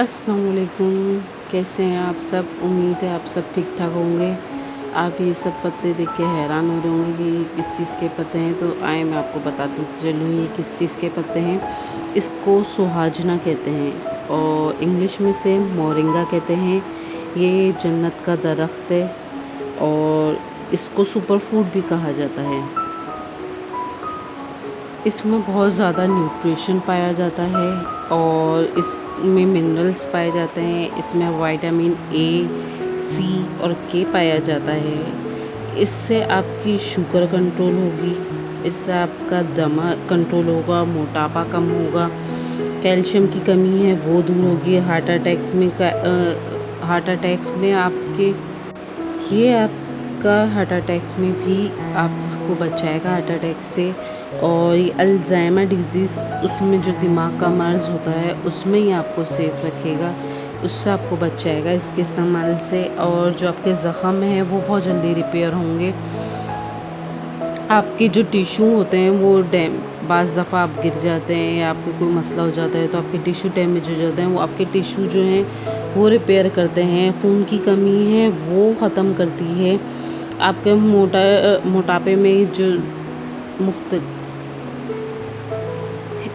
अस्सलाम वालेकुम। कैसे हैं आप सब? उम्मीद है आप सब ठीक ठाक होंगे। आप ये सब पत्ते देख के हैरान हो रहे होंगे कि ये किस चीज़ के पत्ते हैं, तो आए मैं आपको बताती चलूँ ये किस चीज़ के पत्ते हैं। इसको सुहाजना कहते हैं और इंग्लिश में से मोरिंगा कहते हैं। ये जन्नत का दरख्त है और इसको सुपर फूड भी कहा जाता है। इसमें बहुत ज़्यादा न्यूट्रिशन पाया जाता है और इसमें मिनरल्स पाए जाते हैं। इसमें विटामिन ए, सी और के पाया जाता है। इससे आपकी शुगर कंट्रोल होगी, इससे आपका दमा कंट्रोल होगा, मोटापा कम होगा, कैल्शियम की कमी है वो दूर होगी। हार्ट अटैक में आपके ये आपका हार्ट अटैक में भी आपको बचाएगा हार्ट अटैक से। और ये अल्जाइमर डिज़ीज़, उसमें जो दिमाग का मर्ज़ होता है उसमें ही आपको सेफ़ रखेगा, उससे आपको बचाएगा इसके इस्तेमाल से। और जो आपके ज़ख़म हैं वो बहुत जल्दी रिपेयर होंगे। आपके जो टिश्यू होते हैं वो बाज़ दफ़ा आप गिर जाते हैं या आपको कोई मसला हो जाता है तो आपके टिश्यू डैमेज हो जाते हैं, वो आपके टिश्यू जो हैं वो रिपेयर करते हैं। खून की कमी है वो ख़त्म करती है। आपके मोटापे में जो मुख्त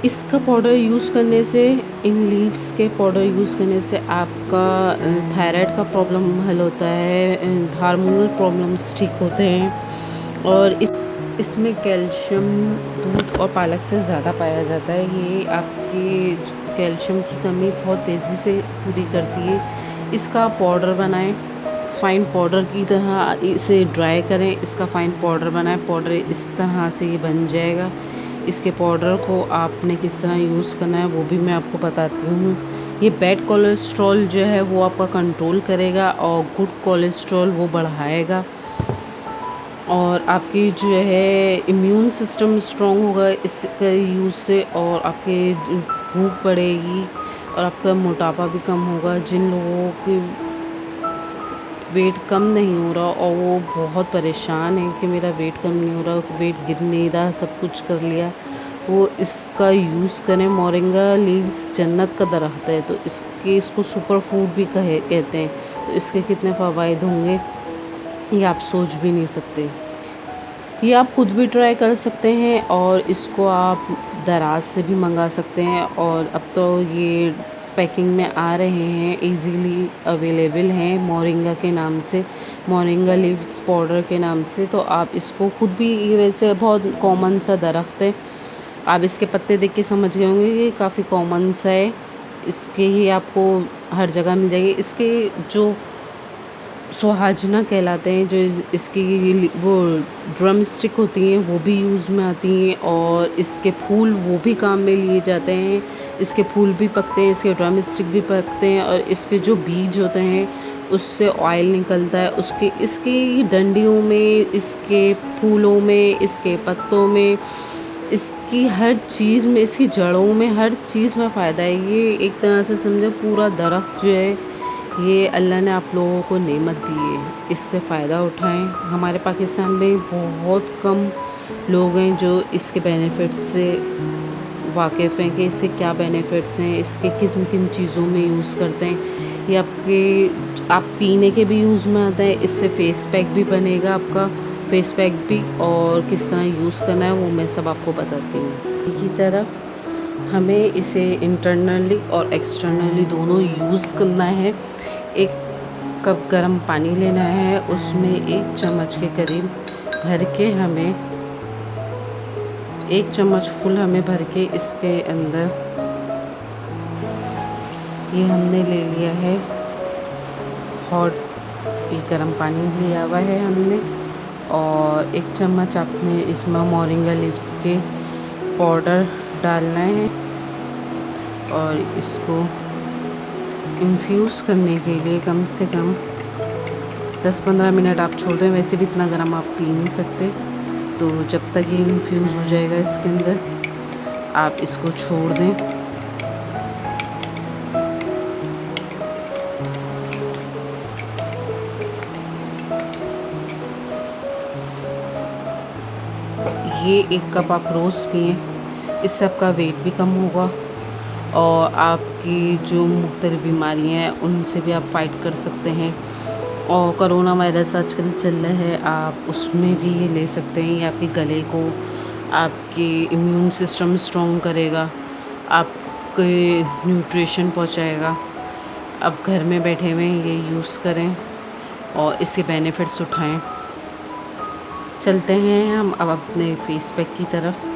इसका पाउडर यूज़ करने से, इन लीव्स के पाउडर यूज़ करने से आपका थायराइड का प्रॉब्लम हल होता है, हार्मोनल प्रॉब्लम्स ठीक होते हैं। और इसमें कैल्शियम दूध और पालक से ज़्यादा पाया जाता है। ये आपकी कैल्शियम की कमी बहुत तेज़ी से पूरी करती है। इसका पाउडर बनाएं, फ़ाइन पाउडर की तरह इसे ड्राई करें, इसका फ़ाइन पाउडर बनाएं। पाउडर इस तरह से ये बन जाएगा। इसके पाउडर को आपने किस तरह यूज़ करना है वो भी मैं आपको बताती हूँ। ये बैड कोलेस्ट्रॉल जो है वो आपका कंट्रोल करेगा और गुड कोलेस्ट्रॉल वो बढ़ाएगा और आपकी जो है इम्यून सिस्टम स्ट्रॉन्ग होगा इसके यूज़ से। और आपकी भूख बढ़ेगी और आपका मोटापा भी कम होगा। जिन लोगों की वेट कम नहीं हो रहा और वो बहुत परेशान है कि मेरा वेट कम नहीं हो रहा, वेट गिर नहीं रहा, सब कुछ कर लिया, वो इसका यूज़ करें। मोरिंगा लीव्स जन्नत का दरख्त है तो इसको सुपर फूड भी कहते हैं। तो इसके कितने फ़वाइद होंगे ये आप सोच भी नहीं सकते। ये आप खुद भी ट्राई कर सकते हैं और इसको आप दराज से भी मंगा सकते हैं। और अब तो ये पैकिंग में आ रहे हैं, इजीली अवेलेबल हैं मोरिंगा के नाम से, मोरिंगा लीव्स पाउडर के नाम से। तो आप इसको खुद भी, ये वैसे बहुत कॉमन सा दरख्त है, आप इसके पत्ते देख के समझ गए होंगे ये काफ़ी कॉमन सा है। इसके ही आपको हर जगह मिल जाएगी। इसके जो सुहाजना कहलाते हैं, जो इसकी वो ड्रम स्टिक होती हैं वो भी यूज़ में आती हैं और इसके फूल वो भी काम में लिए जाते हैं। इसके फूल भी पकते हैं, इसके ड्रम स्टिक भी पकते हैं और इसके जो बीज होते हैं उससे ऑयल निकलता है। इसकी डंडियों में, इसके फूलों में, इसके पत्तों में, इसकी हर चीज़ में, इसकी जड़ों में, हर चीज़ में फ़ायदा है। ये एक तरह से समझो पूरा दरख्त जो है ये अल्लाह ने आप लोगों को नेमत दी है, इससे फ़ायदा उठाएं। हमारे पाकिस्तान में बहुत कम लोग हैं जो इसके बेनिफिट्स से वाकिफ़ हैं कि इसके क्या बेनिफिट्स हैं, इसके किन किन चीज़ों में यूज़ करते हैं। ये आप पीने के भी यूज़ में आता है। इससे फ़ेस पैक भी बनेगा आपका, फ़ेस पैक भी, और किस तरह यूज़ करना है वो मैं सब आपको बताती हूँ। इसी तरह हमें इसे इंटरनली और एक्सटर्नली दोनों यूज़ करना है। एक कप गर्म पानी लेना है, उसमें 1 चम्मच के करीब भर के हमें 1 चम्मच फुल हमें भर के इसके अंदर ये हमने ले लिया है हॉट, ये गर्म पानी लिया हुआ है हमने। और 1 चम्मच आपने इसमें मोरिंगा लीव्स के पाउडर डालना है और इसको इन्फ्यूज़ करने के लिए कम से कम 10-15 मिनट आप छोड़ दें। वैसे भी इतना गर्म आप पी नहीं सकते, तो जब तक ये इन्फ्यूज़ हो जाएगा इसके अंदर आप इसको छोड़ दें। ये 1 कप आप रोज़ पिएं, इससे आपका वेट भी कम होगा और आपकी जो मुख्तलिफ़ बीमारियाँ हैं उनसे भी आप फ़ाइट कर सकते हैं। और कोरोना वायरस आजकल चल रहा है, आप उसमें भी ये ले सकते हैं। ये आपके गले को, आपके इम्यून सिस्टम स्ट्रॉन्ग करेगा, आपके न्यूट्रिशन पहुंचाएगा। अब घर में बैठे हुए ये यूज़ करें और इसके बेनिफिट्स उठाएं। चलते हैं हम अब अपने फेस पैक की तरफ।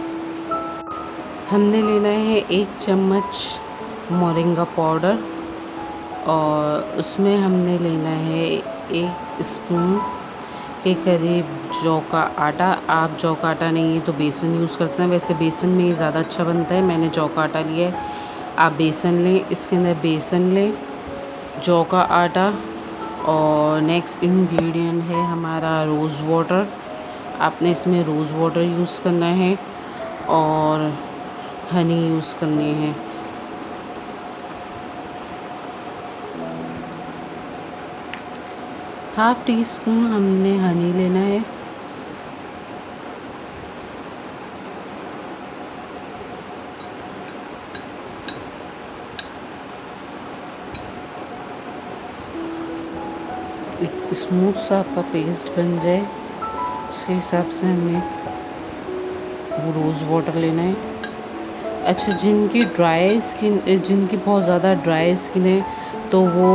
हमने लेना है 1 चम्मच मोरिंगा पाउडर और उसमें हमने लेना है 1 स्पून के करीब जौ का आटा। आप जौ का आटा नहीं है तो बेसन यूज़ करते हैं, वैसे बेसन में ही ज़्यादा अच्छा बनता है। मैंने जौ का आटा लिया है, आप बेसन लें। इसके अंदर बेसन लें, जौ का आटा और नेक्स्ट इंग्रेडिएंट है हमारा रोज़ वाटर। आपने इसमें रोज़ वाटर यूज़ करना है और हनी यूज़ करनी है। हाफ़ टी स्पून हमने हनी लेना है। एक स्मूथ सा आपका पेस्ट बन जाए उसके हिसाब से हमें वो रोज़ वाटर लेना है। अच्छा, जिनकी बहुत ज़्यादा ड्राई स्किन है तो वो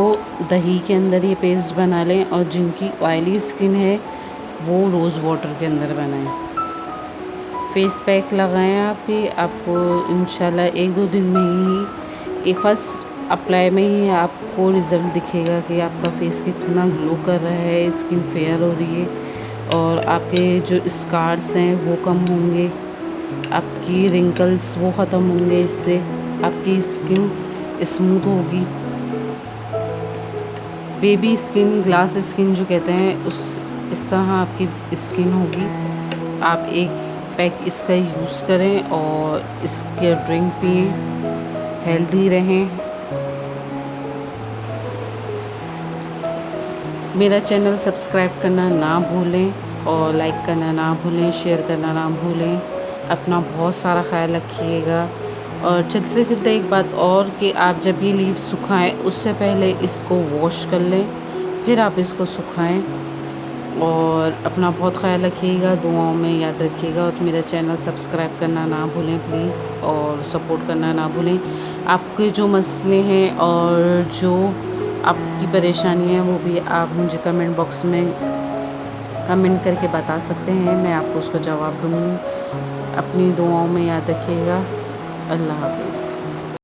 दही के अंदर ये पेस्ट बना लें, और जिनकी ऑयली स्किन है वो रोज़ वाटर के अंदर बनाएं। फेस पैक लगाएं आप ही, आपको इंशाल्लाह 1-2 दिन में ही, एक फर्स्ट अप्लाई में ही आपको रिज़ल्ट दिखेगा कि आपका फेस कितना ग्लो कर रहा है, स्किन फेयर हो रही है और आपके जो स्कार्स हैं वो कम होंगे, आपकी रिंकल्स वो ख़त्म होंगे। इससे आपकी स्किन स्मूथ होगी। बेबी स्किन, ग्लास स्किन जो कहते हैं, इस तरह आपकी स्किन होगी। आप एक पैक इसका यूज़ करें और इसके ड्रिंक पिएं, हेल्दी रहें। मेरा चैनल सब्सक्राइब करना ना भूलें और लाइक करना ना भूलें, शेयर करना ना भूलें। अपना बहुत सारा ख्याल रखिएगा। और चलते चलते एक बात और कि आप जब ये लीव सुखाएं उससे पहले इसको वॉश कर लें, फिर आप इसको सुखाएं। और अपना बहुत ख्याल रखिएगा, दुआओं में याद रखिएगा। और मेरा चैनल सब्सक्राइब करना ना भूलें प्लीज़, और सपोर्ट करना ना भूलें। आपके जो मसले हैं और जो आपकी परेशानियाँ हैं वो भी आप मुझे कमेंट बॉक्स में कमेंट करके बता सकते हैं, मैं आपको उसका जवाब दूँगी। अपनी दुआओं में याद रखिएगा। अल्लाह हाफ़िज़।